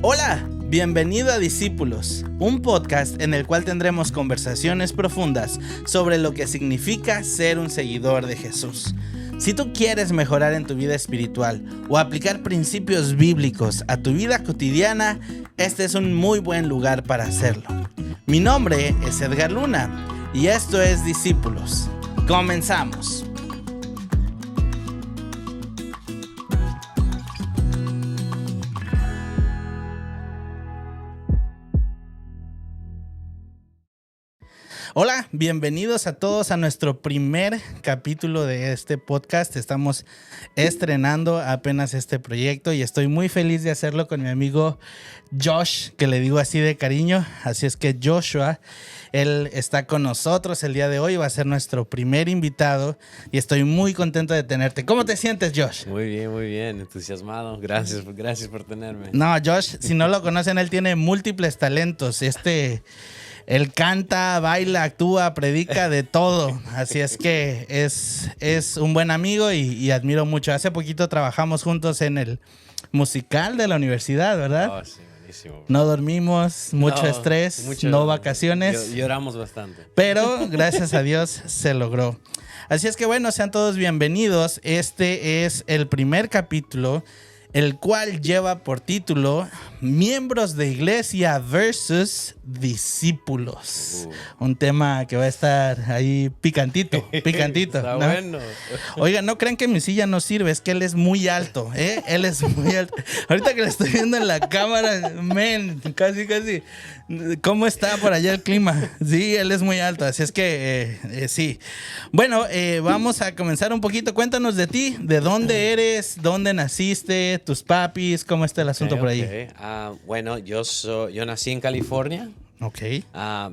Hola, bienvenido a Discípulos, un podcast en el cual tendremos conversaciones profundas sobre lo que significa ser un seguidor de Jesús. Si tú quieres mejorar en tu vida espiritual o aplicar principios bíblicos a tu vida cotidiana, este es un muy buen lugar para hacerlo. Mi nombre es Edgar Luna y esto es Discípulos. Comenzamos. Hola, bienvenidos a todos a nuestro primer capítulo de este podcast. Estamos estrenando apenas este proyecto y estoy muy feliz de hacerlo con mi amigo Josh, que le digo así de cariño. Así es que Joshua, él está con nosotros el día de hoy, va a ser nuestro primer invitado y estoy muy contento de tenerte. ¿Cómo te sientes, Josh? Muy bien, entusiasmado. Gracias por tenerme. No, Josh, si no lo conocen, él tiene múltiples talentos. Él canta, baila, actúa, predica, de todo. Así es que es un buen amigo y admiro mucho. Hace poquito trabajamos juntos en el musical de la universidad, ¿verdad? Oh, sí, buenísimo. No dormimos, mucho estrés, no vacaciones. Lloramos bastante. Pero gracias a Dios se logró. Así es que bueno, sean todos bienvenidos. Este es el primer capítulo, el cual lleva por título Miembros de Iglesia versus Discípulos. Un tema que va a estar ahí picantito. Está ¿no? bueno. Oiga, no crean que mi silla no sirve, es que él es muy alto, ¿eh? Él es muy alto. Ahorita que lo estoy viendo en la cámara, casi. ¿Cómo está por allá el clima? Sí, él es muy alto, así es que sí. Bueno, vamos a comenzar un poquito. Cuéntanos de ti, de dónde eres, dónde naciste, tus papis, cómo está el asunto por ahí. Bueno, yo nací en California. Ok.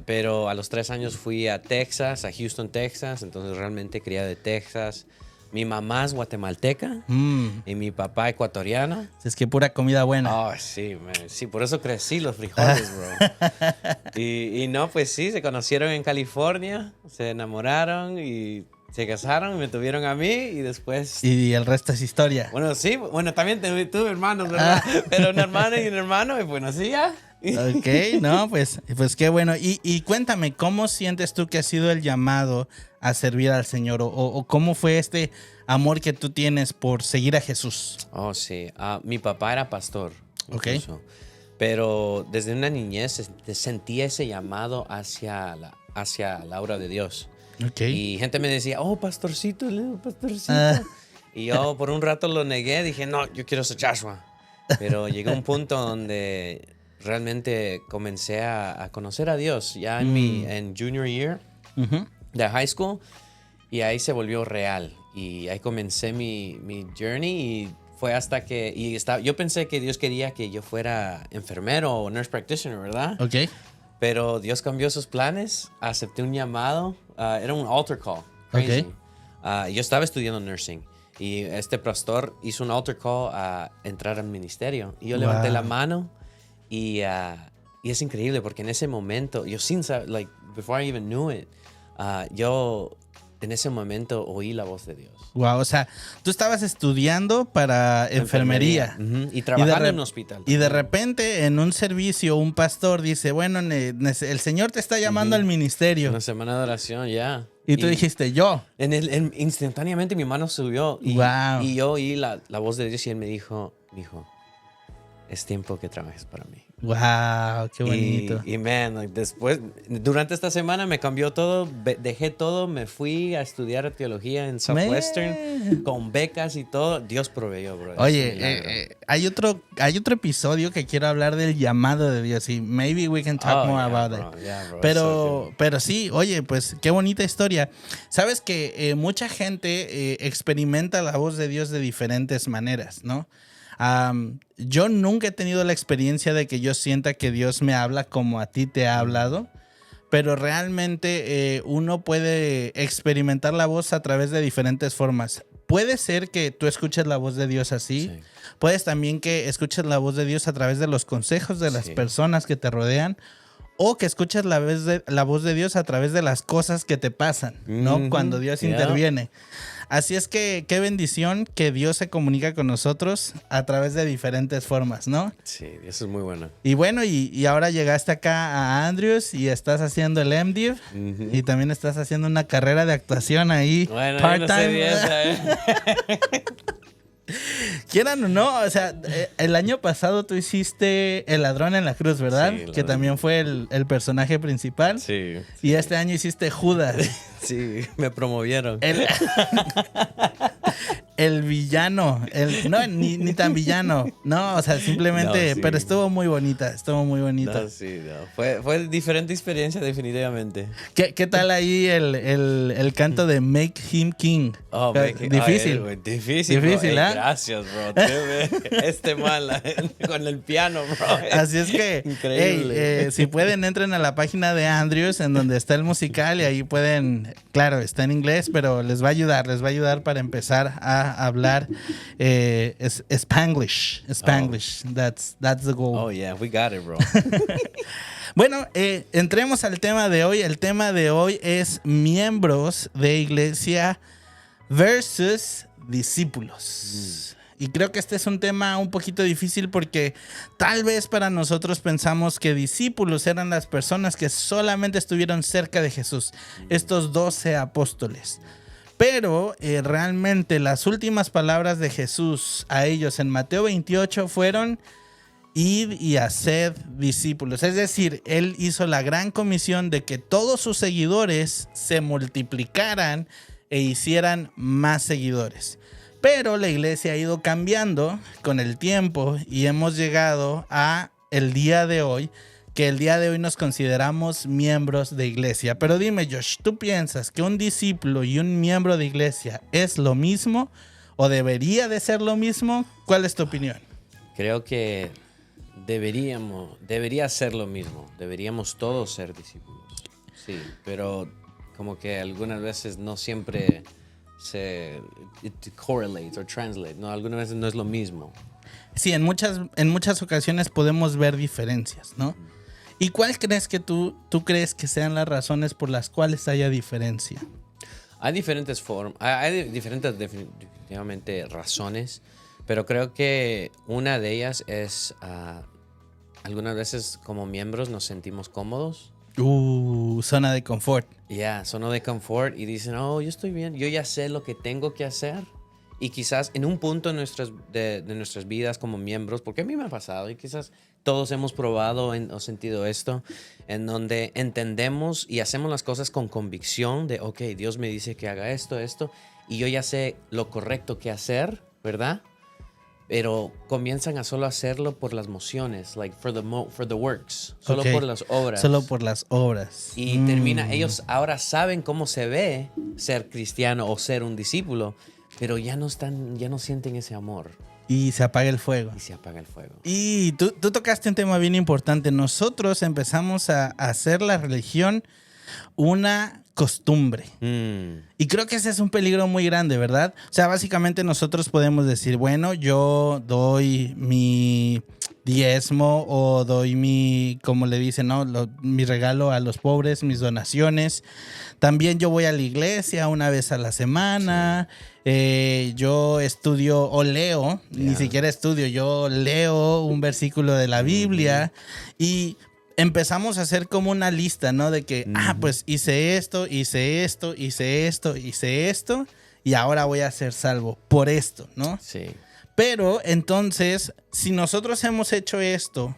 Pero a los 3 años fui a Texas, a Houston, Texas. Entonces realmente criado de Texas. Mi mamá es guatemalteca y mi papá ecuatoriano. Es que pura comida buena. Oh, sí, sí, por eso crecí los frijoles, bro. y no, pues sí, se conocieron en California, se enamoraron y se casaron y me tuvieron a mí y después... Y el resto es historia. Bueno, sí, también tuve hermanos, ¿verdad? Pero una hermana y un hermano, y bueno, sí, ya. Ok, no, pues qué bueno. Y cuéntame, ¿cómo sientes tú que ha sido el llamado a servir al Señor? ¿O cómo fue este amor que tú tienes por seguir a Jesús? Oh, sí. Mi papá era pastor. Incluso. Ok. Pero desde una niñez sentía ese llamado hacia la obra de Dios. Okay. Y gente me decía, oh, pastorcito. Y yo por un rato lo negué, dije, no, yo quiero ser Joshua. Pero llegó un punto donde realmente comencé a conocer a Dios ya en junior year de high school, y ahí se volvió real. Y ahí comencé mi journey y fue hasta que... yo pensé que Dios quería que yo fuera enfermero o nurse practitioner, ¿verdad? Ok. Pero Dios cambió sus planes, acepté un llamado, era un altar call. Crazy. Okay. Yo estaba estudiando nursing y este pastor hizo un altar call a entrar al ministerio. Y yo levanté la mano y es increíble porque en ese momento, yo sin saber, before I even knew it, yo en ese momento oí la voz de Dios. Wow, o sea, tú estabas estudiando para enfermería. Y trabajando en un hospital. Y de repente en un servicio un pastor dice, bueno, el Señor te está llamando al ministerio. Una semana de oración, ya. Y tú dijiste, yo. Instantáneamente mi mano subió y yo oí la voz de Dios y él me dijo, hijo, es tiempo que trabajes para mí. Wow, qué bonito. Y después, durante esta semana me cambió todo, dejé todo, me fui a estudiar teología en Southwestern con becas y todo. Dios proveyó, bro. Oye, hay otro episodio que quiero hablar del llamado de Dios y maybe we can talk more about it. Yeah, bro, pero sí, oye, pues qué bonita historia. Sabes que mucha gente experimenta la voz de Dios de diferentes maneras, ¿no? Yo nunca he tenido la experiencia de que yo sienta que Dios me habla como a ti te ha hablado, pero realmente uno puede experimentar la voz a través de diferentes formas. Puede ser que tú escuches la voz de Dios así, sí. Puedes también que escuches la voz de Dios a través de los consejos de las personas que te rodean, o que escuchas la voz de Dios a través de las cosas que te pasan, ¿no? Cuando Dios interviene. Así es que qué bendición que Dios se comunica con nosotros a través de diferentes formas, ¿no? Sí, eso es muy bueno. Y bueno, y ahora llegaste acá a Andrews y estás haciendo el MDiv y también estás haciendo una carrera de actuación ahí, bueno, part-time. no sé de esa, Quieran o no, o sea, el año pasado tú hiciste El ladrón en la cruz, ¿verdad? Sí, que también fue el personaje principal. Sí. Y este año hiciste Judas. Sí, me promovieron. El villano. No, ni tan villano. No, o sea, simplemente. No, sí. Pero estuvo muy bonita. Estuvo muy bonita. No, sí, no. Fue diferente experiencia, definitivamente. ¿Qué tal ahí el canto de Make Him King? Oh, difícil. Difícil, Difícil, bro. ¿eh? Gracias, bro. Mal con el piano, bro. Así es que, increíble. Si pueden, entren a la página de Andrews, en donde está el musical, y ahí pueden, claro, está en inglés, pero les va a ayudar para empezar a hablar Spanglish. Oh. That's the goal. Oh, yeah, we got it, bro. Bueno, entremos al tema de hoy. El tema de hoy es miembros de iglesia versus discípulos. Y creo que este es un tema un poquito difícil porque tal vez para nosotros pensamos que discípulos eran las personas que solamente estuvieron cerca de Jesús, estos 12 apóstoles. Pero realmente las últimas palabras de Jesús a ellos en Mateo 28 fueron: id y haced discípulos. Es decir, él hizo la gran comisión de que todos sus seguidores se multiplicaran e hicieran más seguidores. Pero la iglesia ha ido cambiando con el tiempo y hemos llegado a el día de hoy, que el día de hoy nos consideramos miembros de iglesia. Pero dime, Josh, ¿tú piensas que un discípulo y un miembro de iglesia es lo mismo o debería de ser lo mismo? ¿Cuál es tu opinión? Creo que debería ser lo mismo. Deberíamos todos ser discípulos. Sí, pero como que algunas veces no siempre it correlates or translates, ¿no? Algunas veces no es lo mismo. Sí, en muchas ocasiones podemos ver diferencias, ¿no? ¿Y cuál crees que tú crees que sean las razones por las cuales haya diferencia? Hay diferentes formas, hay diferentes definitivamente razones, pero creo que una de ellas es algunas veces como miembros nos sentimos cómodos. Zona de confort. Zona de confort y dicen, oh, yo estoy bien, yo ya sé lo que tengo que hacer. Y quizás en un punto de nuestras vidas como miembros, porque a mí me ha pasado y quizás todos hemos probado o sentido esto, en donde entendemos y hacemos las cosas con convicción de, ok, Dios me dice que haga esto, y yo ya sé lo correcto que hacer, ¿verdad? Pero comienzan a solo hacerlo por las mociones, like for the works, solo por las obras. Solo por las obras. Y ellos ahora saben cómo se ve ser cristiano o ser un discípulo, pero ya no sienten ese amor. Y se apaga el fuego. Y tú tocaste un tema bien importante. Nosotros empezamos a hacer la religión una costumbre. Y creo que ese es un peligro muy grande, ¿verdad? O sea, básicamente nosotros podemos decir, bueno, yo doy mi diezmo o doy como le dicen, ¿no? Mi regalo a los pobres, mis donaciones. También yo voy a la iglesia una vez a la semana. Sí. Yo estudio o leo, ni siquiera estudio, yo leo un versículo de la Biblia y empezamos a hacer como una lista, ¿no? De que, pues hice esto y ahora voy a ser salvo por esto, ¿no? Sí. Pero entonces, si nosotros hemos hecho esto,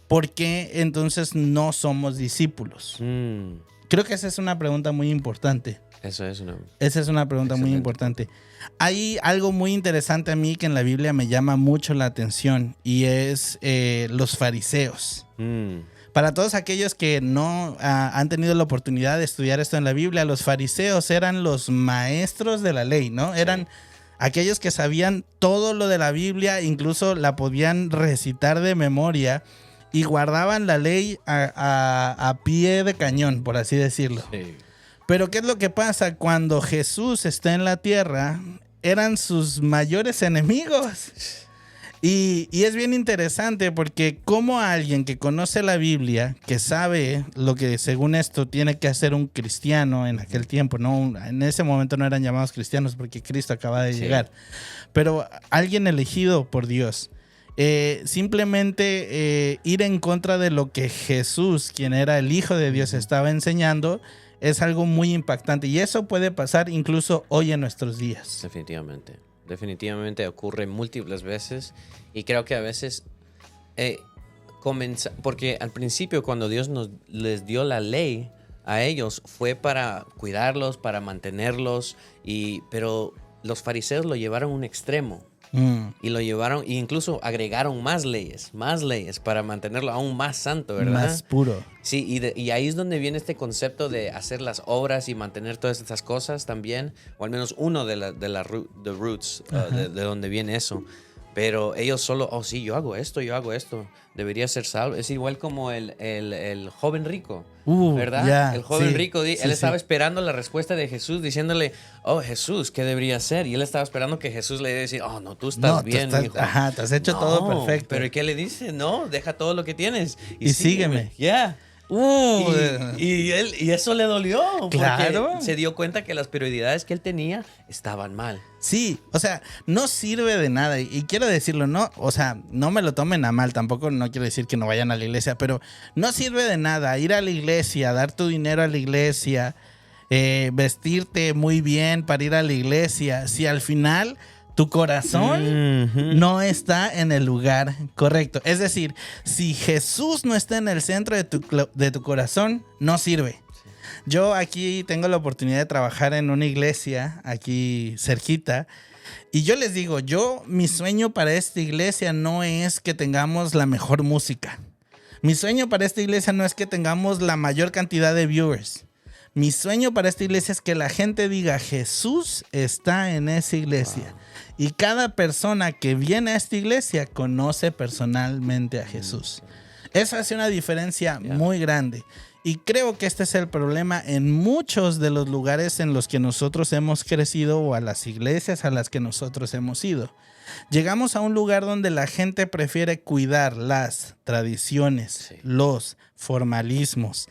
¿por qué entonces no somos discípulos? Creo que esa es una pregunta muy importante. Esa es una pregunta muy importante. Hay algo muy interesante a mí que en la Biblia me llama mucho la atención y es los fariseos. Para todos aquellos que no han tenido la oportunidad de estudiar esto en la Biblia, los fariseos eran los maestros de la ley, ¿no? Eran aquellos que sabían todo lo de la Biblia, incluso la podían recitar de memoria y guardaban la ley a pie de cañón, por así decirlo. Sí. Pero ¿qué es lo que pasa? Cuando Jesús está en la tierra, eran sus mayores enemigos. Y es bien interesante porque como alguien que conoce la Biblia, que sabe lo que según esto tiene que hacer un cristiano en aquel tiempo, ¿no? En ese momento no eran llamados cristianos porque Cristo acaba de llegar, pero alguien elegido por Dios. Simplemente ir en contra de lo que Jesús, quien era el Hijo de Dios, estaba enseñando, es algo muy impactante. Y eso puede pasar incluso hoy en nuestros días. Definitivamente. Definitivamente ocurre múltiples veces. Y creo que a veces porque al principio cuando Dios les dio la ley a ellos fue para cuidarlos, para mantenerlos, pero los fariseos lo llevaron a un extremo. Y lo llevaron, e incluso agregaron más leyes para mantenerlo aún más santo, ¿verdad? Más puro. Sí, y ahí es donde viene este concepto de hacer las obras y mantener todas estas cosas también, o al menos uno de las roots, de donde viene eso. Pero ellos solo, sí, yo hago esto, debería ser salvo. Es igual como el joven rico, ¿verdad? Yeah, el joven sí, rico, él estaba esperando la respuesta de Jesús, diciéndole, Jesús, ¿qué debería hacer? Y él estaba esperando que Jesús le decir, no, tú estás bien, hijo. Ajá, te has hecho todo perfecto. Pero ¿qué le dice? No, deja todo lo que tienes y sígueme. Ya. Y eso le dolió. Claro. Porque se dio cuenta que las prioridades que él tenía estaban mal. Sí, o sea, no sirve de nada. Y quiero decirlo, no, o sea, no me lo tomen a mal. Tampoco no quiero decir que no vayan a la iglesia, pero no sirve de nada ir a la iglesia, dar tu dinero a la iglesia, vestirte muy bien para ir a la iglesia. Si al final tu corazón no está en el lugar correcto. Es decir, si Jesús no está en el centro de tu corazón, no sirve. Yo aquí tengo la oportunidad de trabajar en una iglesia aquí cerquita. Y yo les digo, mi sueño para esta iglesia no es que tengamos la mejor música. Mi sueño para esta iglesia no es que tengamos la mayor cantidad de viewers. Mi sueño para esta iglesia es que la gente diga, Jesús está en esa iglesia. Wow. Y cada persona que viene a esta iglesia conoce personalmente a Jesús. Eso hace una diferencia muy grande. Y creo que este es el problema en muchos de los lugares en los que nosotros hemos crecido o a las iglesias a las que nosotros hemos ido. Llegamos a un lugar donde la gente prefiere cuidar las tradiciones, los formalismos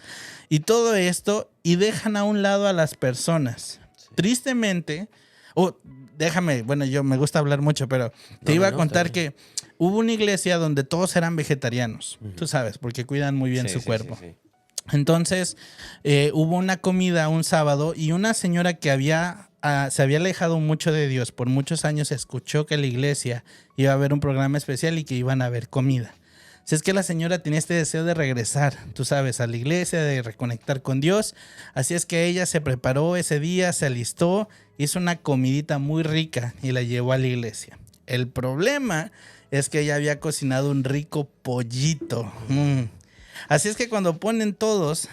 y todo esto y dejan a un lado a las personas. Tristemente, yo me gusta hablar mucho, pero te iba a contar que hubo una iglesia donde todos eran vegetarianos, tú sabes, porque cuidan muy bien su cuerpo. Sí. Entonces, hubo una comida un sábado y una señora que se había alejado mucho de Dios por muchos años escuchó que la iglesia iba a haber un programa especial y que iban a haber comida. Si es que la señora tenía este deseo de regresar, tú sabes, a la iglesia, de reconectar con Dios. Así es que ella se preparó ese día, se alistó, hizo una comidita muy rica y la llevó a la iglesia. El problema es que ella había cocinado un rico pollito. Así es que cuando ponen todos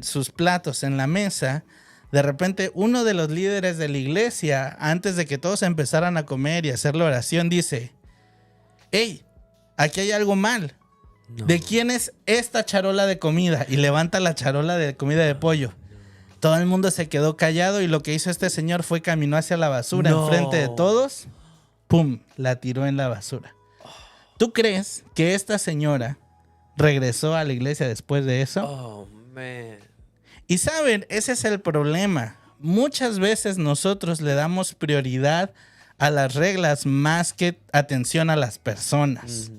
sus platos en la mesa, de repente uno de los líderes de la iglesia, antes de que todos empezaran a comer y hacer la oración, dice, ¡Hey! Aquí hay algo mal. No. ¿De quién es esta charola de comida? Y levanta la charola de comida de pollo. Todo el mundo se quedó callado y lo que hizo este señor fue caminó hacia la basura enfrente de todos. ¡Pum! La tiró en la basura. ¿Tú crees que esta señora regresó a la iglesia después de eso? Oh, man. Y saben, ese es el problema. Muchas veces nosotros le damos prioridad a las reglas más que atención a las personas.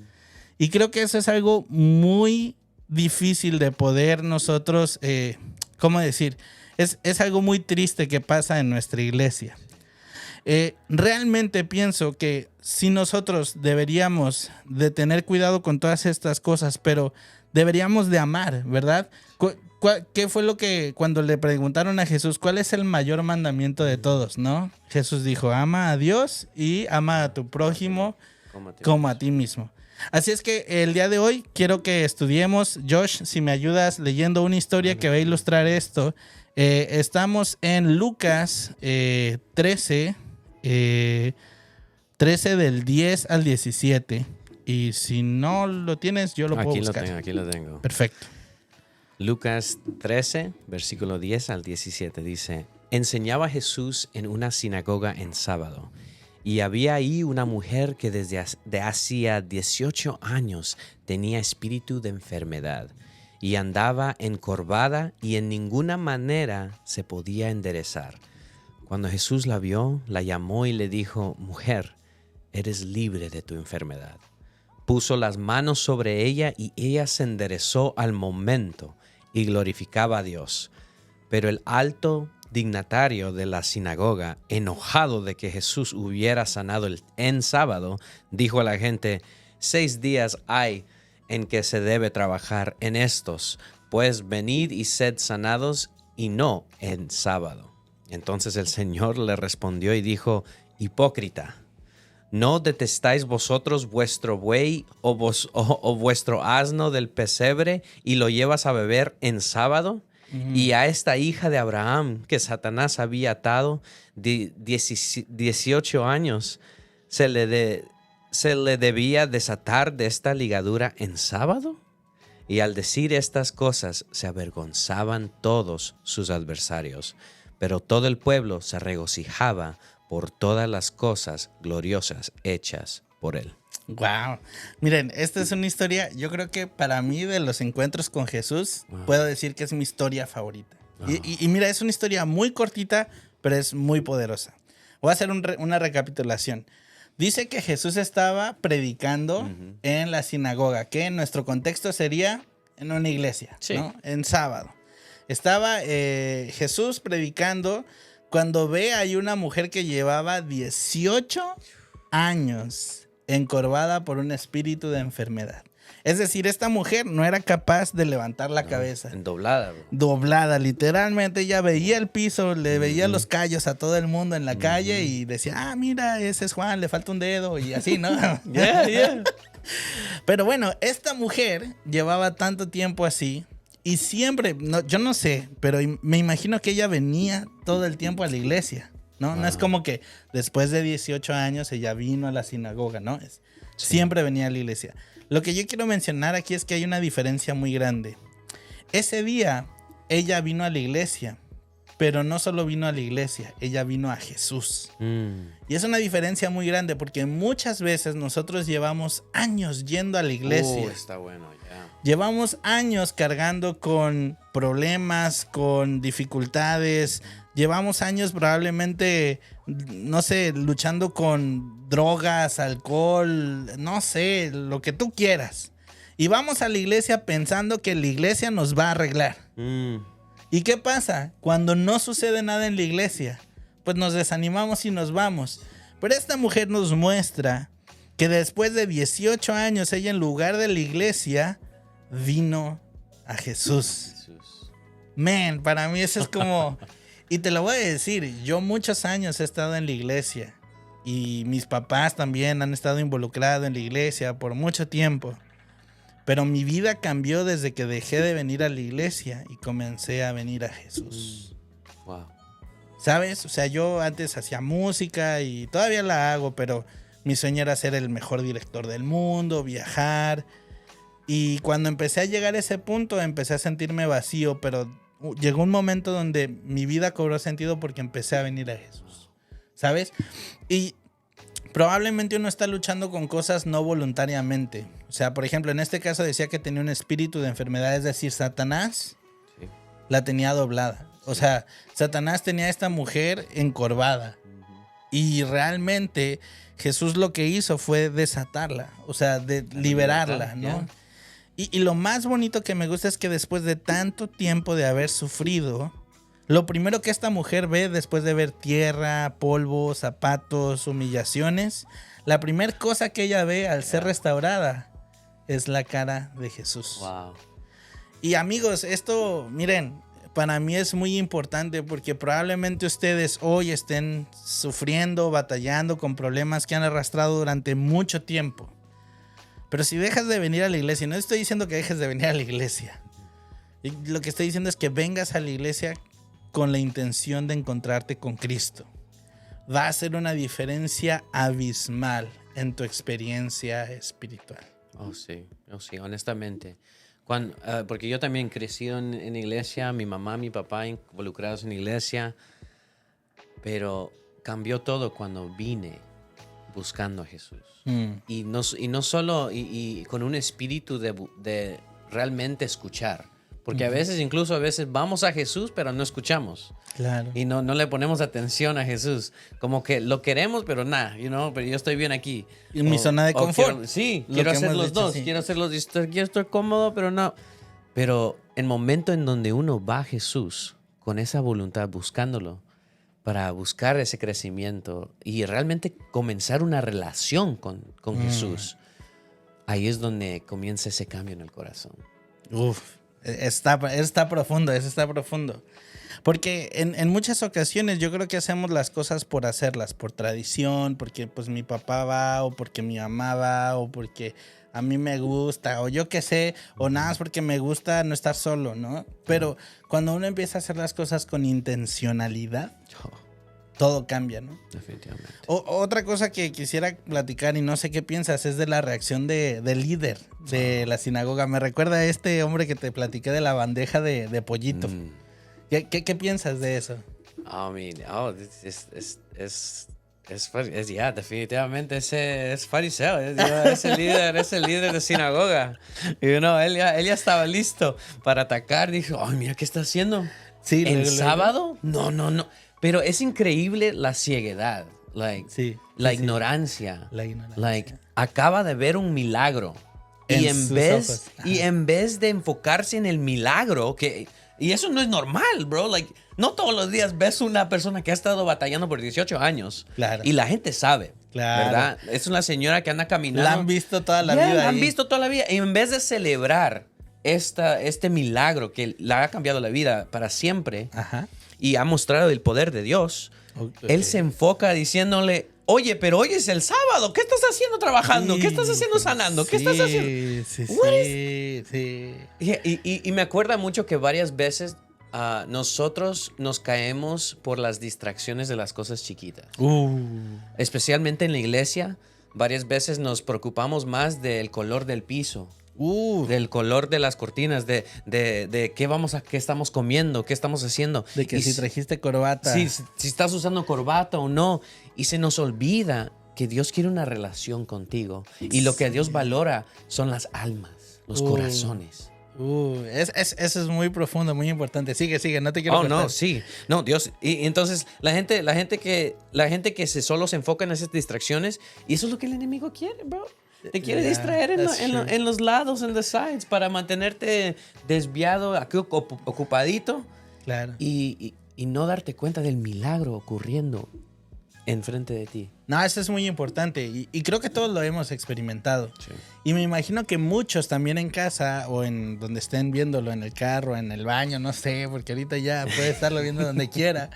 Y creo que eso es algo muy difícil de poder nosotros, ¿cómo decir? Es algo muy triste que pasa en nuestra iglesia. Realmente pienso que sí nosotros deberíamos de tener cuidado con todas estas cosas, pero deberíamos de amar, ¿verdad? ¿Qué fue lo que cuando le preguntaron a Jesús cuál es el mayor mandamiento de todos, no? Jesús dijo, ama a Dios y ama a tu prójimo como a ti mismo. Así es que el día de hoy quiero que estudiemos. Josh, si me ayudas leyendo una historia que va a ilustrar esto. Estamos en Lucas 13 del 10 al 17. Y si no lo tienes, yo lo puedo buscar. Aquí lo tengo. Perfecto. Lucas 13, versículo 10 al 17 dice: Enseñaba Jesús en una sinagoga en sábado, Y había ahí una mujer que de hacía 18 años tenía espíritu de enfermedad y andaba encorvada y en ninguna manera se podía enderezar. Cuando Jesús la vio, la llamó y le dijo: mujer, eres libre de tu enfermedad. Puso las manos sobre ella y ella se enderezó al momento y glorificaba a Dios. Pero el alto dignatario de la sinagoga, enojado de que Jesús hubiera sanado en sábado, dijo a la gente: 6 días hay en que se debe trabajar en estos, pues venid y sed sanados y no en sábado. Entonces el Señor le respondió y dijo: hipócrita, ¿no detestáis vosotros vuestro buey o vuestro asno del pesebre y lo llevas a beber en sábado? Y a esta hija de Abraham que Satanás había atado de 18 años, ¿se le debía desatar de esta ligadura en sábado? Y al decir estas cosas se avergonzaban todos sus adversarios, pero todo el pueblo se regocijaba por todas las cosas gloriosas hechas por él. Wow. Miren, esta es una historia, yo creo que para mí de los encuentros con Jesús, puedo decir que es mi historia favorita. Y mira, es una historia muy cortita, pero es muy poderosa. Voy a hacer una recapitulación. Dice que Jesús estaba predicando en la sinagoga, que en nuestro contexto sería en una iglesia, Sí. ¿no? En sábado. Estaba Jesús predicando cuando ve hay una mujer que llevaba 18 años encorvada por un espíritu de enfermedad. Es decir, esta mujer no era capaz de levantar la cabeza. Doblada. Doblada, literalmente. Ella veía el piso, le veía los callos a todo el mundo en la calle y decía: ah, mira, ese es Juan, le falta un dedo, y así, ¿no? Yeah. Pero bueno, esta mujer llevaba tanto tiempo así y siempre, yo no sé, pero me imagino que ella venía todo el tiempo a la iglesia, ¿no? Wow. No es como que después de 18 años ella vino a la sinagoga, ¿no? Siempre venía a la iglesia. Lo que yo quiero mencionar aquí es que hay una diferencia muy grande. Ese día ella vino a la iglesia, pero no solo vino a la iglesia, ella vino a Jesús. Y es una diferencia muy grande porque muchas veces nosotros llevamos años yendo a la iglesia. Está bueno, ya. Llevamos años cargando con problemas, con dificultades. Llevamos años probablemente, no sé, luchando con drogas, alcohol, no sé, lo que tú quieras. Y vamos a la iglesia pensando que la iglesia nos va a arreglar. ¿Y qué pasa? Cuando no sucede nada en la iglesia, pues nos desanimamos y nos vamos. Pero esta mujer nos muestra que después de 18 años, ella en lugar de la iglesia, vino a Jesús. Man, para mí eso es como... Y te lo voy a decir, yo muchos años he estado en la iglesia. Y mis papás también han estado involucrados en la iglesia por mucho tiempo. Pero mi vida cambió desde que dejé de venir a la iglesia y comencé a venir a Jesús. Wow. ¿Sabes? O sea, yo antes hacía música y todavía la hago, pero mi sueño era ser el mejor director del mundo, viajar. Y cuando empecé a llegar a ese punto, empecé a sentirme vacío, pero llegó un momento donde mi vida cobró sentido porque empecé a venir a Jesús. ¿Sabes? Y probablemente uno está luchando con cosas no voluntariamente. O sea, por ejemplo, en este caso decía que tenía un espíritu de enfermedad, es decir, Satanás la tenía doblada. O sea, Satanás tenía a esta mujer encorvada. Y realmente Jesús lo que hizo fue desatarla, o sea, de liberarla, ¿no? Y lo más bonito que me gusta es que después de tanto tiempo de haber sufrido, lo primero que esta mujer ve después de ver tierra, polvo, zapatos, humillaciones, la primera cosa que ella ve al ser restaurada es la cara de Jesús. Wow. Y amigos, esto, miren, para mí es muy importante porque probablemente ustedes hoy estén sufriendo, batallando con problemas que han arrastrado durante mucho tiempo. Pero si dejas de venir a la iglesia, no estoy diciendo que dejes de venir a la iglesia. Lo que estoy diciendo es que vengas a la iglesia con la intención de encontrarte con Cristo. Va a ser una diferencia abismal en tu experiencia espiritual. Oh, sí, honestamente. Porque yo también he crecido en iglesia, mi mamá, mi papá involucrados en iglesia, pero cambió todo cuando vine buscando a Jesús. Y no solo y con un espíritu de realmente escuchar. Porque a veces vamos a Jesús, pero no escuchamos. Claro. Y no le ponemos atención a Jesús. Como que lo queremos, pero nada, pero yo estoy bien aquí. Y mi zona de confort. Quiero hacer los dos. Sí. Quiero estar cómodo, pero no. Pero el momento en donde uno va a Jesús con esa voluntad, buscándolo, para buscar ese crecimiento y realmente comenzar una relación con Jesús, ahí es donde comienza ese cambio en el corazón. Uf. Está profundo, eso está profundo. Porque en muchas ocasiones yo creo que hacemos las cosas por hacerlas, por tradición, porque pues mi papá va, o porque mi mamá va, o porque a mí me gusta, o yo qué sé, o nada más porque me gusta no estar solo, ¿no? Pero cuando uno empieza a hacer las cosas con intencionalidad, todo cambia, ¿no? Definitivamente. Otra cosa que quisiera platicar y no sé qué piensas es de la reacción del líder de la sinagoga. Me recuerda a este hombre que te platiqué de la bandeja de pollito. ¿Qué piensas de eso? Definitivamente ese es fariseo, es el líder de sinagoga. Y él ya estaba listo para atacar. Dijo, mira, ¿qué está haciendo? Sí, ¿En sábado? No. Pero es increíble la ceguedad, la ignorancia. La ignorancia. Acaba de ver un milagro. Y en vez de enfocarse en el milagro, y eso no es normal, bro. No todos los días ves una persona que ha estado batallando por 18 años. Claro. Y la gente sabe. Claro. ¿Verdad? Es una señora que anda caminando. La han visto toda la vida. La han visto toda la vida. Y en vez de celebrar este milagro que le ha cambiado la vida para siempre, y ha mostrado el poder de Dios, él se enfoca diciéndole, oye, pero hoy es el sábado, ¿qué estás haciendo trabajando? ¿Qué estás haciendo sanando? ¿Qué estás haciendo? Sí. Y me acuerda mucho que varias veces nosotros nos caemos por las distracciones de las cosas chiquitas. Especialmente en la iglesia, varias veces nos preocupamos más del color del piso. Del color de las cortinas, de qué estamos comiendo, qué estamos haciendo. De que si trajiste corbata. Sí, si estás usando corbata o no. Y se nos olvida que Dios quiere una relación contigo. Y lo que Dios valora son las almas, los corazones. Eso es muy profundo, muy importante. Sigue, no te quiero cortar. No, sí. No, Dios. Y entonces la gente que solo se enfoca en esas distracciones, y eso es lo que el enemigo quiere, bro. Te quiere distraer en los lados, en the sides, para mantenerte desviado, aquí ocupadito. Claro. Y no darte cuenta del milagro ocurriendo enfrente de ti. No, eso es muy importante. Y creo que todos lo hemos experimentado. Sí. Y me imagino que muchos también en casa o en donde estén viéndolo, en el carro, en el baño, no sé, porque ahorita ya puede estarlo viendo donde quiera.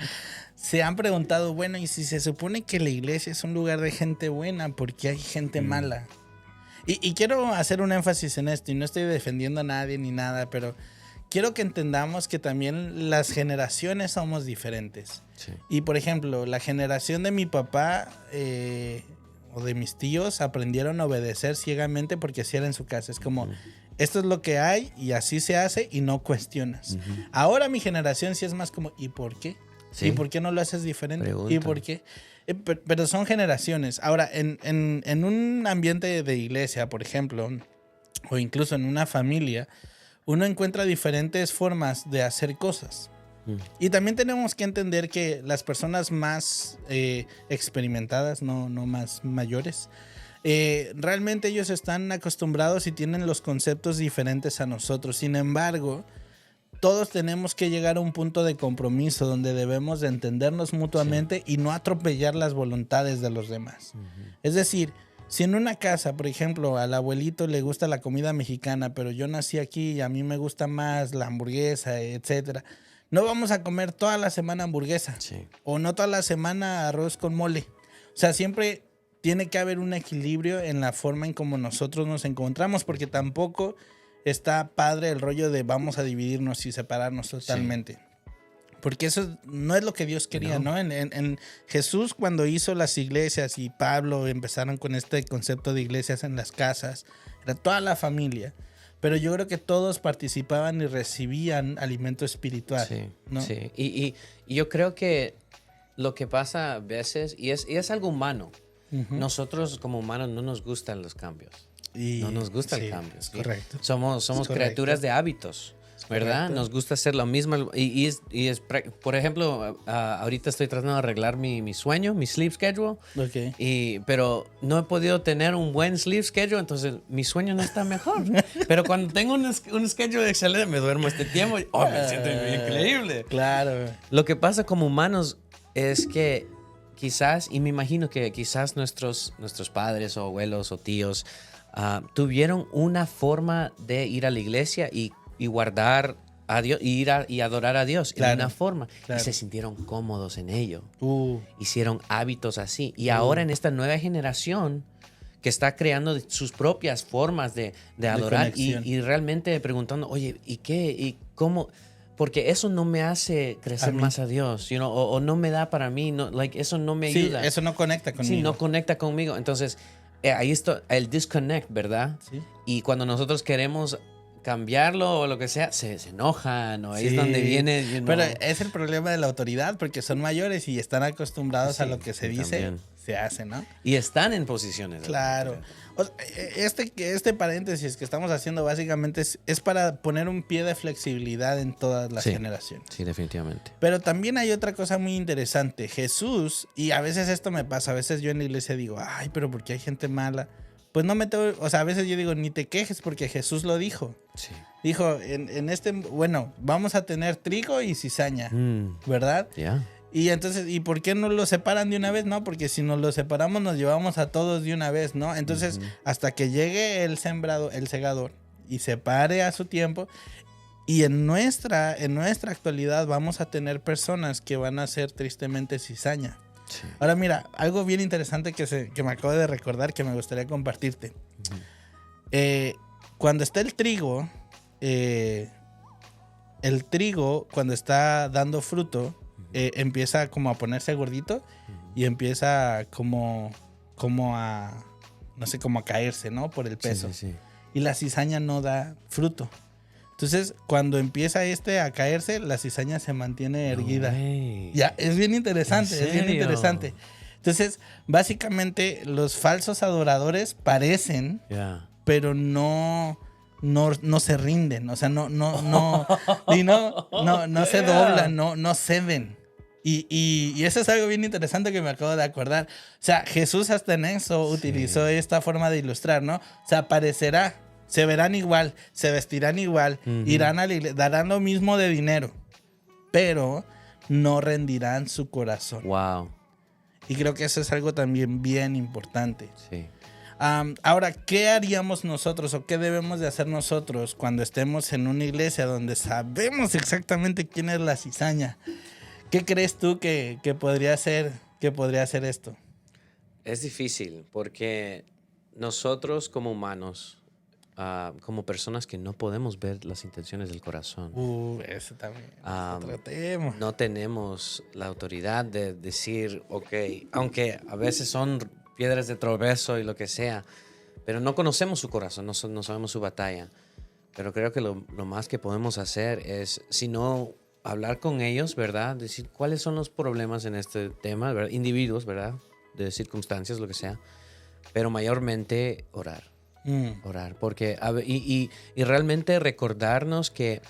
Se han preguntado, bueno, y si se supone que la iglesia es un lugar de gente buena, ¿por qué hay gente mala? Y quiero hacer un énfasis en esto, y no estoy defendiendo a nadie ni nada, pero quiero que entendamos que también las generaciones somos diferentes. Sí. Y por ejemplo, la generación de mi papá o de mis tíos aprendieron a obedecer ciegamente porque así era en su casa. Es como, esto es lo que hay y así se hace y no cuestionas. Ahora mi generación sí es más como, ¿y por qué? Sí. ¿Y por qué no lo haces diferente? Pregunta. ¿Y por qué? Pero son generaciones. Ahora, en un ambiente de iglesia, por ejemplo, o incluso en una familia, uno encuentra diferentes formas de hacer cosas. Y también tenemos que entender que las personas más experimentadas, no más mayores, realmente ellos están acostumbrados y tienen los conceptos diferentes a nosotros. Sin embargo, todos tenemos que llegar a un punto de compromiso donde debemos de entendernos mutuamente y no atropellar las voluntades de los demás. Es decir, si en una casa, por ejemplo, al abuelito le gusta la comida mexicana, pero yo nací aquí y a mí me gusta más la hamburguesa, etcétera, no vamos a comer toda la semana hamburguesa. Sí. O no toda la semana arroz con mole. O sea, siempre tiene que haber un equilibrio en la forma en cómo nosotros nos encontramos, porque tampoco está padre el rollo de vamos a dividirnos y separarnos totalmente. Sí. Porque eso no es lo que Dios quería, ¿no? En Jesús, cuando hizo las iglesias y Pablo empezaron con este concepto de iglesias en las casas, era toda la familia. Pero yo creo que todos participaban y recibían alimento espiritual. Sí, ¿no? Sí. Y yo creo que lo que pasa a veces, y es algo humano, nosotros como humanos no nos gustan los cambios. No nos gusta el cambio. Es correcto. Somos criaturas de hábitos, ¿verdad? correcto. Nos gusta hacer lo mismo. Y por ejemplo, ahorita estoy tratando de arreglar mi sueño, mi sleep schedule. Ok. Pero no he podido tener un buen sleep schedule, entonces mi sueño no está mejor. Pero cuando tengo un schedule excelente, me duermo este tiempo. Me siento increíble. Claro. Lo que pasa como humanos es que quizás, y me imagino que quizás nuestros padres o abuelos o tíos tuvieron una forma de ir a la iglesia y guardar a Dios, y ir y adorar a Dios en una forma. Claro. Y se sintieron cómodos en ello. Hicieron hábitos así. Y ahora en esta nueva generación que está creando sus propias formas de adorar y realmente preguntando, oye, ¿y qué? ¿Y cómo? Porque eso no me hace crecer más a Dios, o no me da para mí, eso no me ayuda. Sí, eso no conecta conmigo. Sí, no conecta conmigo. Entonces, ahí está el disconnect, ¿verdad? Sí. Y cuando nosotros queremos cambiarlo o lo que sea, se enojan, o ahí es donde viene. Pero es el problema de la autoridad, porque son mayores y están acostumbrados a lo que se dice, también. se hace, ¿no? Y están en posiciones. Claro. Este paréntesis que estamos haciendo básicamente es para poner un pie de flexibilidad en todas las generaciones. Sí, definitivamente. Pero también hay otra cosa muy interesante. Jesús, y a veces esto me pasa, a veces yo en la iglesia digo, ay, pero ¿por qué hay gente mala? Pues no me tengo, o sea, a veces yo digo, ni te quejes porque Jesús lo dijo. Sí. Dijo, bueno, vamos a tener trigo y cizaña, ¿verdad? Ya. Y entonces, ¿y por qué no lo separan de una vez? No, porque si nos lo separamos nos llevamos a todos de una vez, ¿no? Entonces, hasta que llegue el segador y separe a su tiempo. Y en nuestra actualidad vamos a tener personas que van a ser tristemente cizaña. Sí. Ahora mira, algo bien interesante que me acabo de recordar que me gustaría compartirte. Cuando está el trigo cuando está dando fruto, empieza como a ponerse gordito y empieza como a, no sé, como a caerse, ¿no? Por el peso. Sí. Y la cizaña no da fruto. Entonces, cuando empieza a caerse, la cizaña se mantiene erguida. Ya, es bien interesante, es bien interesante. Entonces, básicamente, los falsos adoradores parecen, pero no se rinden, o sea, no se doblan, no ceden. Y eso es algo bien interesante que me acabo de acordar. O sea, Jesús hasta en eso utilizó esta forma de ilustrar, ¿no? O sea, parecerá, se verán igual, se vestirán igual, irán a la iglesia, darán lo mismo de dinero, pero no rendirán su corazón. Wow. Y creo que eso es algo también bien importante. Sí. Ahora, ¿qué haríamos nosotros o qué debemos de hacer nosotros cuando estemos en una iglesia donde sabemos exactamente quién es la cizaña? ¿Qué crees tú que podría ser esto? Es difícil porque nosotros como humanos, como personas que no podemos ver las intenciones del corazón, eso también es otro tema. no tenemos la autoridad de decir, ok, aunque a veces son piedras de tropiezo y lo que sea, pero no conocemos su corazón, no sabemos su batalla. Pero creo que lo más que podemos hacer es, si no, hablar con ellos, ¿verdad? Decir cuáles son los problemas en este tema, ¿verdad? Individuos, ¿verdad? De circunstancias, lo que sea. Pero mayormente orar. Orar. Porque, y realmente recordarnos que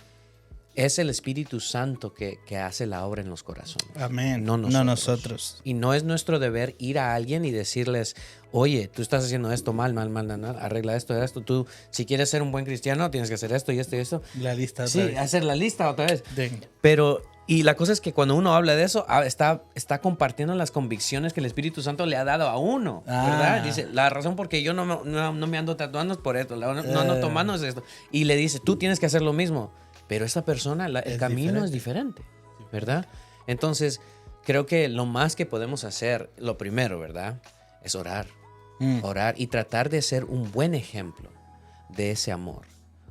es el Espíritu Santo que hace la obra en los corazones. Amén. No nosotros. Y no es nuestro deber ir a alguien y decirles, oye, tú estás haciendo esto mal, arregla esto. Tú, si quieres ser un buen cristiano, tienes que hacer esto y esto y esto. La lista otra Sí, vez. hacer la lista otra vez. Venga. Pero, y la cosa es que cuando uno habla de eso, está compartiendo las convicciones que el Espíritu Santo le ha dado a uno, ¿verdad? Dice, la razón por que yo no me ando tatuando es por esto, no ando tomando es esto. Y le dice, tú tienes que hacer lo mismo. Pero esta persona, el camino es diferente, ¿verdad? Entonces, creo que lo más que podemos hacer, lo primero, ¿verdad? Es orar. Orar y tratar de ser un buen ejemplo de ese amor.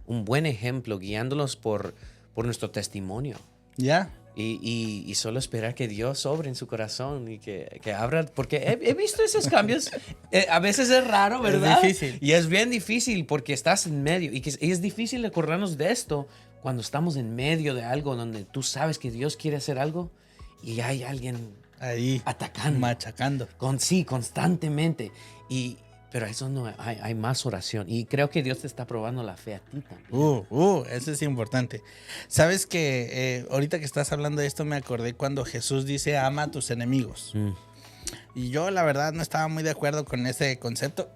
Un buen ejemplo guiándolos por nuestro testimonio. ¿Ya? Y solo esperar que Dios obre en su corazón y que abra, porque he visto esos cambios. A veces es raro, ¿verdad? Es difícil. Y es bien difícil porque estás en medio. Y es difícil acordarnos de esto cuando estamos en medio de algo donde tú sabes que Dios quiere hacer algo y hay alguien Ahí. atacando. Machacando. Sí, constantemente. Pero eso no, hay más oración. Y creo que Dios te está probando la fe a ti también. Eso es importante. Sabes que ahorita que estás hablando de esto me acordé cuando Jesús dice ama a tus enemigos. Y yo la verdad no estaba muy de acuerdo con ese concepto.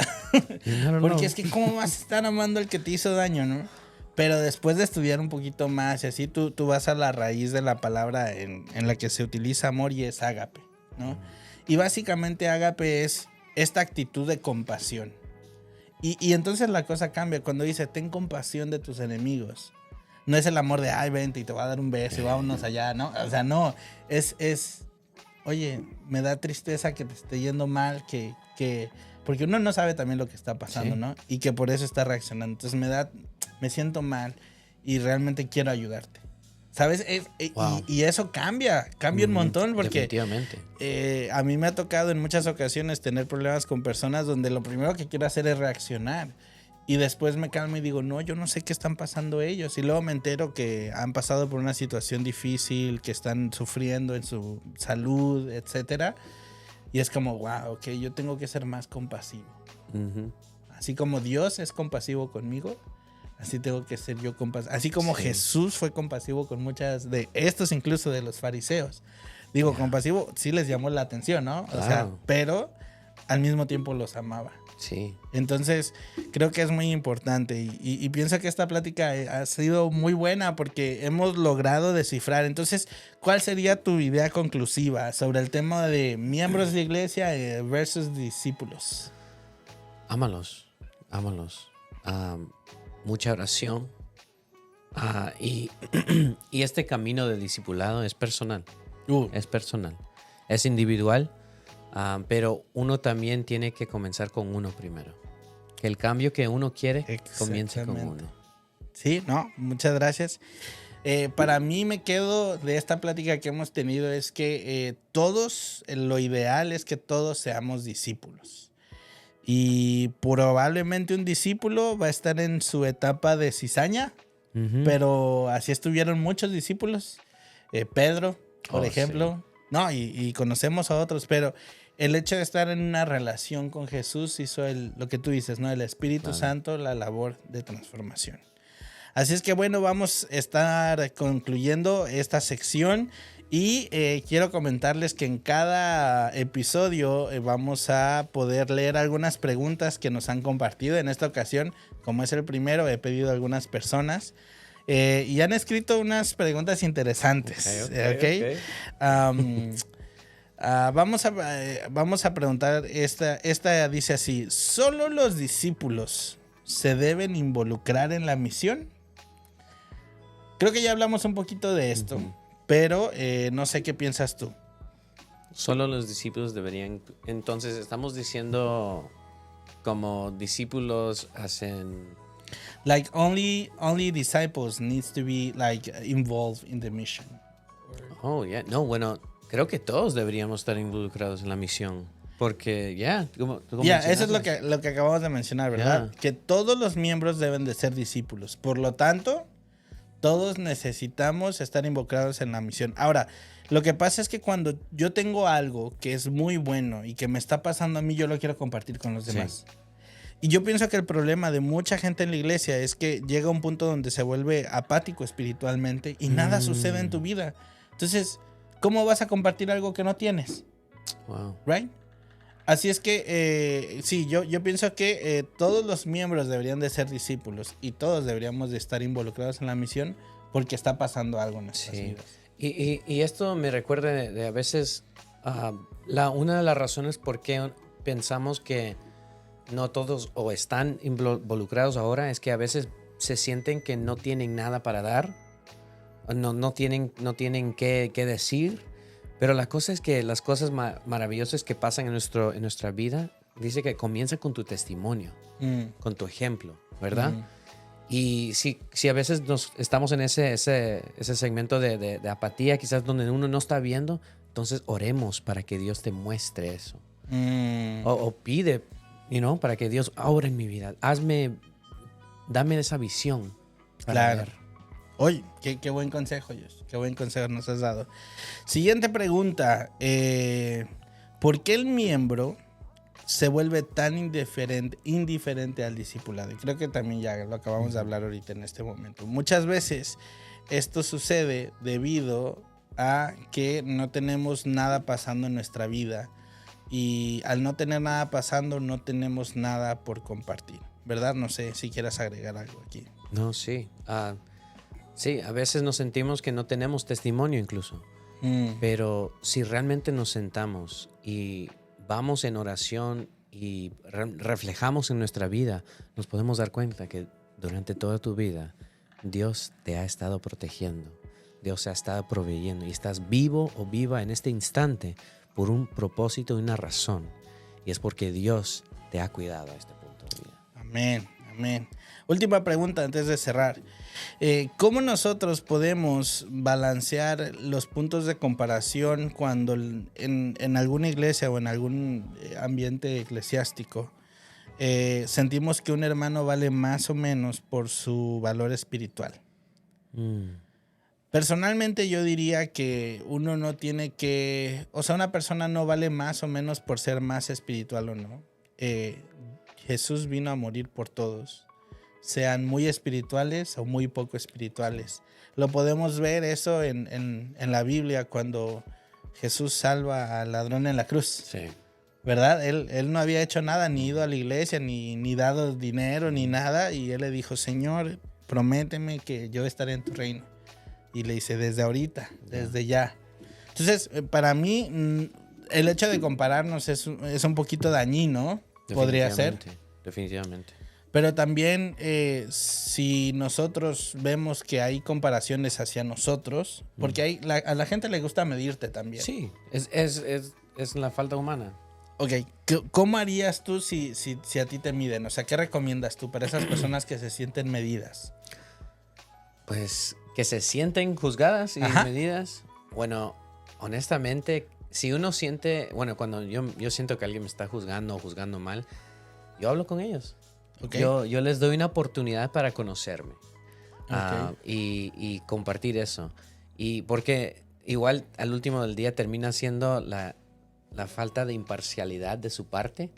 Porque es que cómo vas a estar amando al que te hizo daño, ¿no? Pero después de estudiar un poquito más y así, tú vas a la raíz de la palabra en la que se utiliza amor y es ágape, ¿no? Y básicamente ágape es esta actitud de compasión. Y entonces la cosa cambia cuando dice, ten compasión de tus enemigos. No es el amor de, ay, vente y te voy a dar un beso y vámonos allá, ¿no? O sea, no, es oye, me da tristeza que te esté yendo mal, porque uno no sabe también lo que está pasando, ¿no? Y que por eso está reaccionando. Entonces me siento mal y realmente quiero ayudarte. ¿Sabes? Wow. Y eso cambia un montón porque definitivamente. a mí me ha tocado en muchas ocasiones tener problemas con personas donde lo primero que quiero hacer es reaccionar. Y después me calmo y digo, no, yo no sé qué están pasando ellos. Y luego me entero que han pasado por una situación difícil, que están sufriendo en su salud, etcétera. Y es como, wow, ok, yo tengo que ser más compasivo. Así como Dios es compasivo conmigo, así tengo que ser yo compasivo. Así como Jesús fue compasivo con muchas de estos, incluso de los fariseos. Digo, compasivo sí les llamó la atención, ¿no? O sea, pero al mismo tiempo los amaba. Sí. Entonces, creo que es muy importante y pienso que esta plática ha sido muy buena porque hemos logrado descifrar. Entonces, ¿cuál sería tu idea conclusiva sobre el tema de miembros de iglesia versus discípulos? Ámalos. Mucha oración. Y este camino de discipulado es personal. Es personal. Es individual. Pero uno también tiene que comenzar con uno primero. Que el cambio que uno quiere comience con uno. Sí, no, muchas gracias. Para mí me quedo de esta plática que hemos tenido es que lo ideal es que todos seamos discípulos. Y probablemente un discípulo va a estar en su etapa de cizaña, pero así estuvieron muchos discípulos. Pedro, por ejemplo. Sí. No, y conocemos a otros, pero el hecho de estar en una relación con Jesús hizo lo que tú dices, ¿no? El Espíritu Santo, la labor de transformación. Así es que bueno, vamos a estar concluyendo esta sección y quiero comentarles que en cada episodio vamos a poder leer algunas preguntas que nos han compartido. En esta ocasión, como es el primero, he pedido a algunas personas y han escrito unas preguntas interesantes. Okay. Vamos a preguntar, esta dice así, ¿solo los discípulos se deben involucrar en la misión? Creo que ya hablamos un poquito de esto, pero no sé qué piensas tú. Solo los discípulos deberían, entonces estamos diciendo como discípulos hacen... Like only disciples needs to be like involved in the mission. Oh, yeah. No, bueno... Creo que todos deberíamos estar involucrados en la misión. Porque, eso es lo que acabamos de mencionar, ¿verdad? Que todos los miembros deben de ser discípulos. Por lo tanto, todos necesitamos estar involucrados en la misión. Ahora, lo que pasa es que cuando yo tengo algo que es muy bueno y que me está pasando a mí, yo lo quiero compartir con los demás. Y yo pienso que el problema de mucha gente en la iglesia es que llega un punto donde se vuelve apático espiritualmente y nada sucede en tu vida. Entonces... ¿cómo vas a compartir algo que no tienes? Wow. Right? Así es que, sí, yo pienso que todos los miembros deberían de ser discípulos y todos deberíamos de estar involucrados en la misión porque está pasando algo en nuestras vidas. Y esto me recuerda de a veces, una de las razones por qué pensamos que no todos o están involucrados ahora es que a veces se sienten que no tienen nada para dar. No tienen qué decir, pero la cosa es que las cosas maravillosas que pasan en nuestra vida, dice que comienza con tu testimonio, con tu ejemplo, ¿verdad? Y si a veces estamos en ese segmento de apatía, quizás donde uno no está viendo, entonces oremos para que Dios te muestre eso. O pide, para que Dios obre en mi vida. Dame esa visión para ver. Oye, qué buen consejo, Josh. Qué buen consejo nos has dado. Siguiente pregunta. ¿Por qué el miembro se vuelve tan indiferente al discipulado? Y creo que también ya lo acabamos de hablar ahorita en este momento. Muchas veces esto sucede debido a que no tenemos nada pasando en nuestra vida. Y al no tener nada pasando, no tenemos nada por compartir. ¿Verdad? No sé si quieras agregar algo aquí. No, sí. Sí, a veces nos sentimos que no tenemos testimonio incluso. Pero si realmente nos sentamos y vamos en oración y reflejamos en nuestra vida, nos podemos dar cuenta que durante toda tu vida Dios te ha estado protegiendo, Dios te ha estado proveyendo y estás vivo o viva en este instante por un propósito y una razón. Y es porque Dios te ha cuidado a este punto de vida. Amén, amén. Última pregunta antes de cerrar. ¿Cómo nosotros podemos balancear los puntos de comparación cuando en alguna iglesia o en algún ambiente eclesiástico sentimos que un hermano vale más o menos por su valor espiritual? Personalmente yo diría que uno no tiene que... O sea, una persona no vale más o menos por ser más espiritual o no. Jesús vino a morir por todos, sean muy espirituales o muy poco espirituales. Lo podemos ver eso en la Biblia cuando Jesús salva al ladrón en la cruz. Sí. ¿Verdad? Él no había hecho nada, ni ido a la iglesia, ni dado dinero, ni nada. Y él le dijo, Señor, prométeme que yo estaré en tu reino. Y le dice, desde ahorita, desde ya. Entonces, para mí, el hecho de compararnos es un poquito dañino, podría ser. Definitivamente. Pero también si nosotros vemos que hay comparaciones hacia nosotros, porque a la gente le gusta medirte también. Sí, es la falta humana. Ok, ¿cómo harías tú si a ti te miden? O sea, ¿qué recomiendas tú para esas personas que se sienten medidas? Pues que se sienten juzgadas y medidas. Bueno, honestamente, si uno siente, bueno, cuando yo siento que alguien me está juzgando o juzgando mal, yo hablo con ellos. Okay. Yo les doy una oportunidad para conocerme y compartir eso. Y porque igual al último del día termina siendo la falta de imparcialidad de su parte.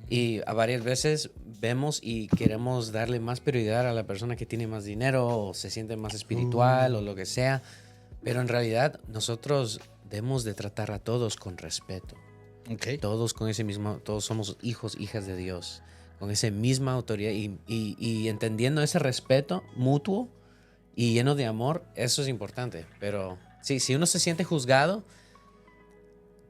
Y a varias veces vemos y queremos darle más prioridad a la persona que tiene más dinero o se siente más espiritual o lo que sea. Pero en realidad nosotros debemos de tratar a todos con respeto. Okay. Todos con ese mismo, todos somos hijos, hijas de Dios, con esa misma autoridad y entendiendo ese respeto mutuo y lleno de amor, eso es importante. Pero sí, si uno se siente juzgado,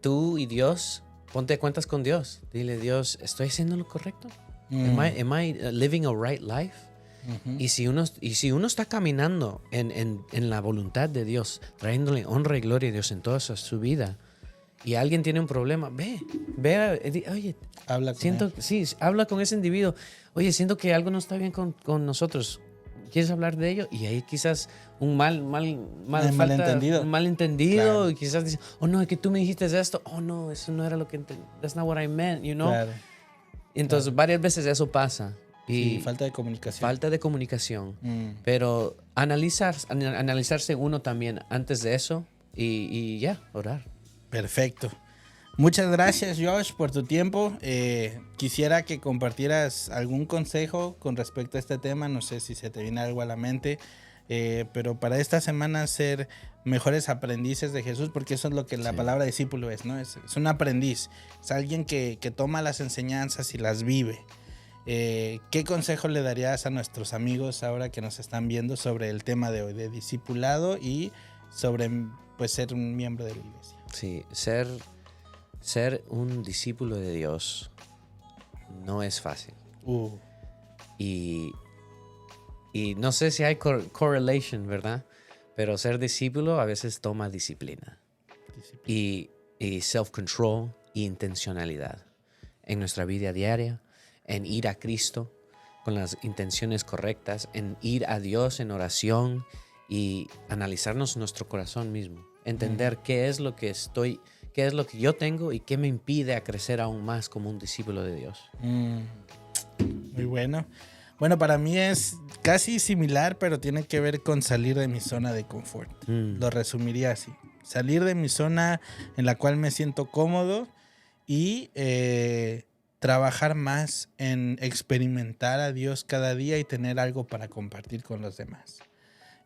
tú y Dios, ponte cuentas con Dios. Dile, Dios, ¿estoy haciendo lo correcto? Am I living a right life? Y si uno está caminando en la voluntad de Dios, trayéndole honra y gloria a Dios en toda su vida, y alguien tiene un problema, ve, oye, habla con él. Sí, habla con ese individuo. Oye, siento que algo no está bien con nosotros. ¿Quieres hablar de ello? Y ahí quizás un malentendido. Claro. Y quizás dice, oh no, es que tú me dijiste esto. Oh no, eso no era lo que that's not what I meant, you know? Claro. Entonces, varias veces eso pasa. Y sí, falta de comunicación. Falta de comunicación. Pero analizarse uno también antes de eso y ya, orar. Perfecto. Muchas gracias, Josh, por tu tiempo. Quisiera que compartieras algún consejo con respecto a este tema. No sé si se te viene algo a la mente. Pero para esta semana ser mejores aprendices de Jesús, porque eso es lo que la palabra discípulo es, ¿no? Es un aprendiz. Es alguien que toma las enseñanzas y las vive. ¿Qué consejo le darías a nuestros amigos ahora que nos están viendo sobre el tema de hoy, de discipulado y sobre pues, ser un miembro de la iglesia? Sí, ser un discípulo de Dios no es fácil. Y no sé si hay correlation, ¿verdad? Pero ser discípulo a veces toma disciplina. Y self-control y intencionalidad en nuestra vida diaria, en ir a Cristo con las intenciones correctas, en ir a Dios en oración y analizarnos nuestro corazón mismo. Entender qué es lo que yo tengo y qué me impide a crecer aún más como un discípulo de Dios. Muy bueno. Bueno, para mí es casi similar, pero tiene que ver con salir de mi zona de confort. Lo resumiría así. Salir de mi zona en la cual me siento cómodo y trabajar más en experimentar a Dios cada día y tener algo para compartir con los demás.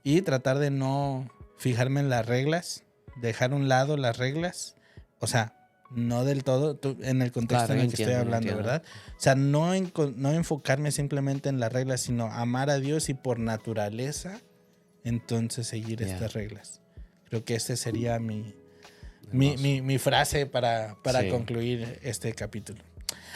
Y tratar de no fijarme en las reglas, dejar a un lado las reglas. O sea, no del todo, en el contexto en el que estoy hablando, ¿verdad? O sea, no enfocarme simplemente en las reglas, sino amar a Dios y por naturaleza, entonces seguir estas reglas. Creo que esta sería mi frase para concluir este capítulo.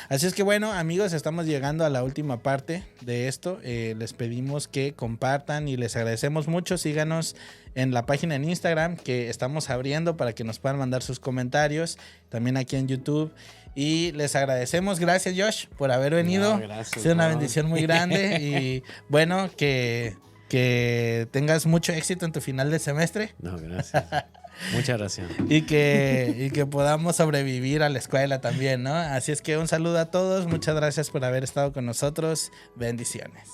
Así es que bueno, amigos, estamos llegando a la última parte de esto. Les pedimos que compartan y les agradecemos mucho. Síganos en la página en Instagram que estamos abriendo para que nos puedan mandar sus comentarios. También aquí en YouTube. Y les agradecemos. Gracias, Josh, por haber venido. No, gracias, ha sido una bendición muy grande. Y bueno, que tengas mucho éxito en tu final de semestre. No, gracias. Muchas gracias. Y que podamos sobrevivir a la escuela también, ¿no? Así es que un saludo a todos. Muchas gracias por haber estado con nosotros. Bendiciones.